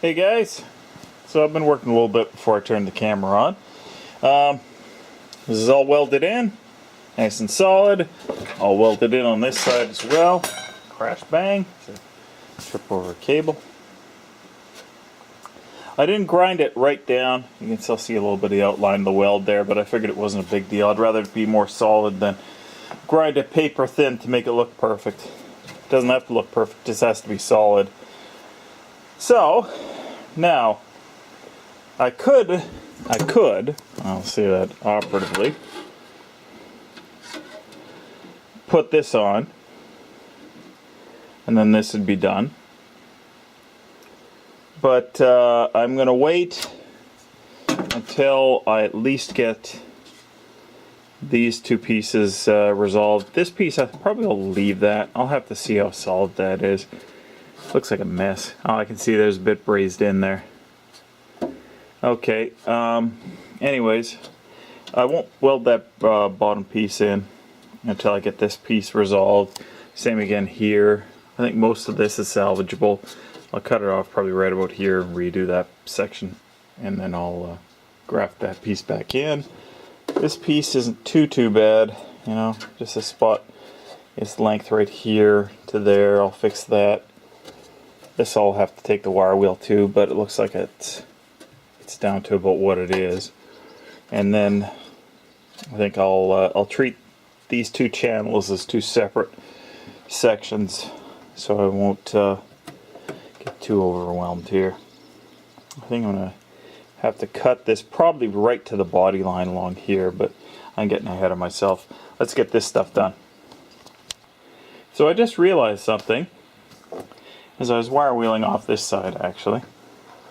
Hey guys, so I've been working a little bit before I turned the camera on. This is all welded in, nice and solid, all welded in on this side as well. Crash bang, trip over a cable. I didn't grind it right down, you can still see a little bit of the outline of the weld there, but I figured it wasn't a big deal. I'd rather it be more solid than grind it paper thin to make it look perfect. It doesn't have to look perfect, it just has to be solid. So, now, I could, I'll say that operatively, put this on, and then this would be done. But I'm going to wait until I at least get these two pieces resolved. This piece, I probably will leave that. I'll have to see how solid that is. Looks like a mess. Oh, I can see there's a bit brazed in there. Okay, anyways, I won't weld that bottom piece in until I get this piece resolved. Same again here. I think most of this is salvageable. I'll cut it off probably right about here and redo that section, and then I'll graft that piece back in. This piece isn't too bad, you know, just a spot. It's length right here to there. I'll fix that. This I'll have to take the wire wheel to, but it looks like it's down to about what it is. And then I think I'll treat these two channels as two separate sections, so I won't get too overwhelmed here. I think I'm gonna have to cut this probably right to the body line along here, but I'm getting ahead of myself. Let's get this stuff done. So I just realized something as I was wire wheeling off this side, actually.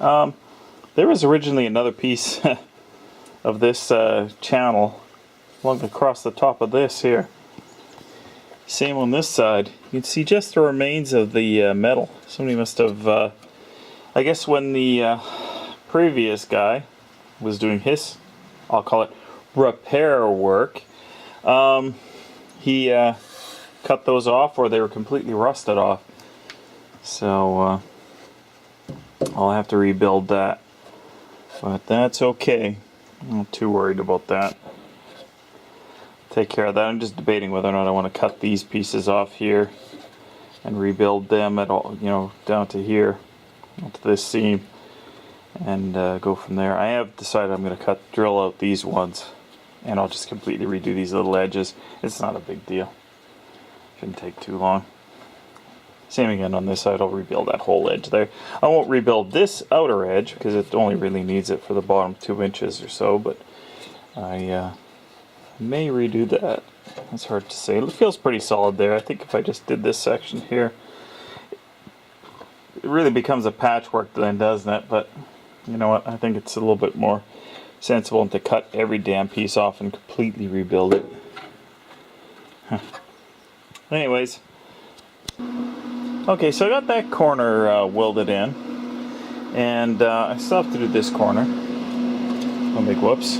There was originally another piece of this channel along across the top of this here. Same on this side. You can see just the remains of the metal. Somebody must have, I guess when the previous guy was doing his, I'll call it repair work, he cut those off, or they were completely rusted off. So I'll have to rebuild that, but that's okay. I'm not too worried about that. Take care of that. I'm just debating whether or not I want to cut these pieces off here and rebuild them at all, you know, down to here, to this seam, and go from there. I have decided I'm going to drill out these ones, and I'll just completely redo these little edges. It's not a big deal. Shouldn't take too long. Same again on this side. I'll rebuild that whole edge there. I won't rebuild this outer edge because it only really needs it for the bottom 2 inches or so, but I may redo that. That's hard to say. It feels pretty solid there. I think if I just did this section here, it really becomes a patchwork then, doesn't it? But you know what? I think it's a little bit more sensible to cut every damn piece off and completely rebuild it. Anyways. Okay, so I got that corner welded in, and I still have to do this corner. I'll make whoops.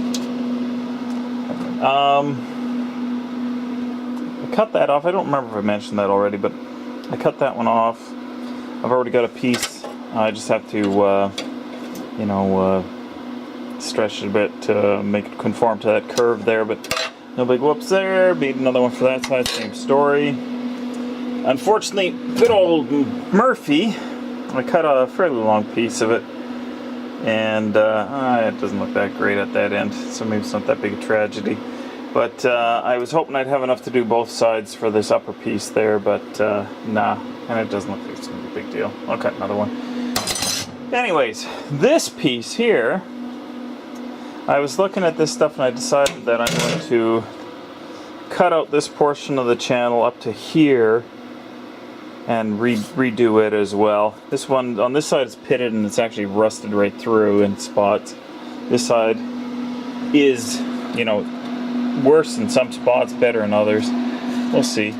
I cut that off. I don't remember if I mentioned that already, but I cut that one off. I've already got a piece. I just have to, you know, stretch it a bit to make it conform to that curve there, but no big whoops there. Made another one for that side, same story. Unfortunately, good old Murphy, I cut a fairly long piece of it, and it doesn't look that great at that end, so maybe it's not that big a tragedy. But I was hoping I'd have enough to do both sides for this upper piece there, but nah, and it doesn't look like it's going to be a big deal. I'll cut another one. Anyways, this piece here, I was looking at this stuff and I decided that I'm going to cut out this portion of the channel up to here and redo it as well. This one on this side is pitted and it's actually rusted right through in spots. This side is, you know, worse in some spots, better in others. We'll see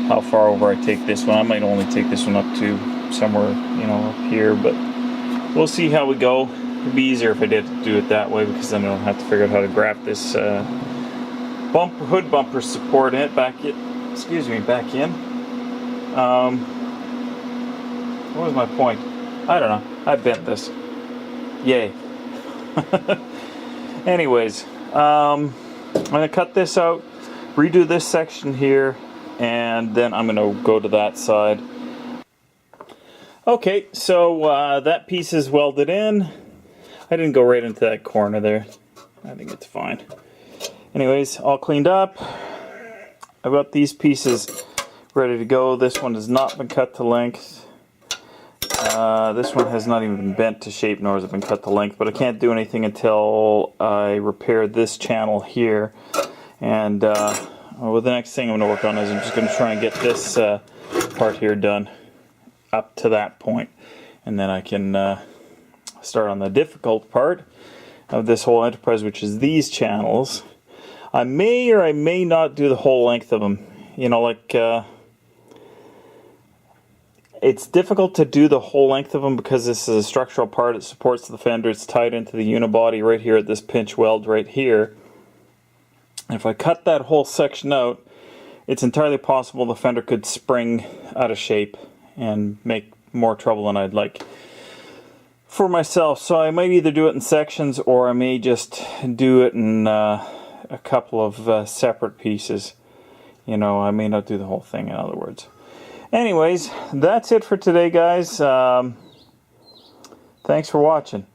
how far over I take this one. I might only take this one up to somewhere, you know, up here, but we'll see how we go. It'd be easier if I did do it that way, because then I don't have to figure out how to graft this hood bumper support in it back in. What was my point? I don't know. I bent this. Yay. Anyways, I'm going to cut this out, redo this section here, and then I'm going to go to that side. Okay, so that piece is welded in. I didn't go right into that corner there. I think it's fine. Anyways, all cleaned up. I've got these pieces ready to go. This one has not been cut to length. This one has not even been bent to shape, nor has it been cut to length, but I can't do anything until I repair this channel here. And well, the next thing I'm going to work on is I'm just going to try and get this part here done up to that point. And then I can start on the difficult part of this whole enterprise, which is these channels. I may or I may not do the whole length of them. You know, like... it's difficult to do the whole length of them because this is a structural part. It supports the fender. It's tied into the unibody right here at this pinch weld right here. And if I cut that whole section out, it's entirely possible the fender could spring out of shape and make more trouble than I'd like for myself. So I might either do it in sections, or I may just do it in a couple of separate pieces. You know, I may not do the whole thing, in other words. Anyways, that's it for today, guys. Thanks for watching.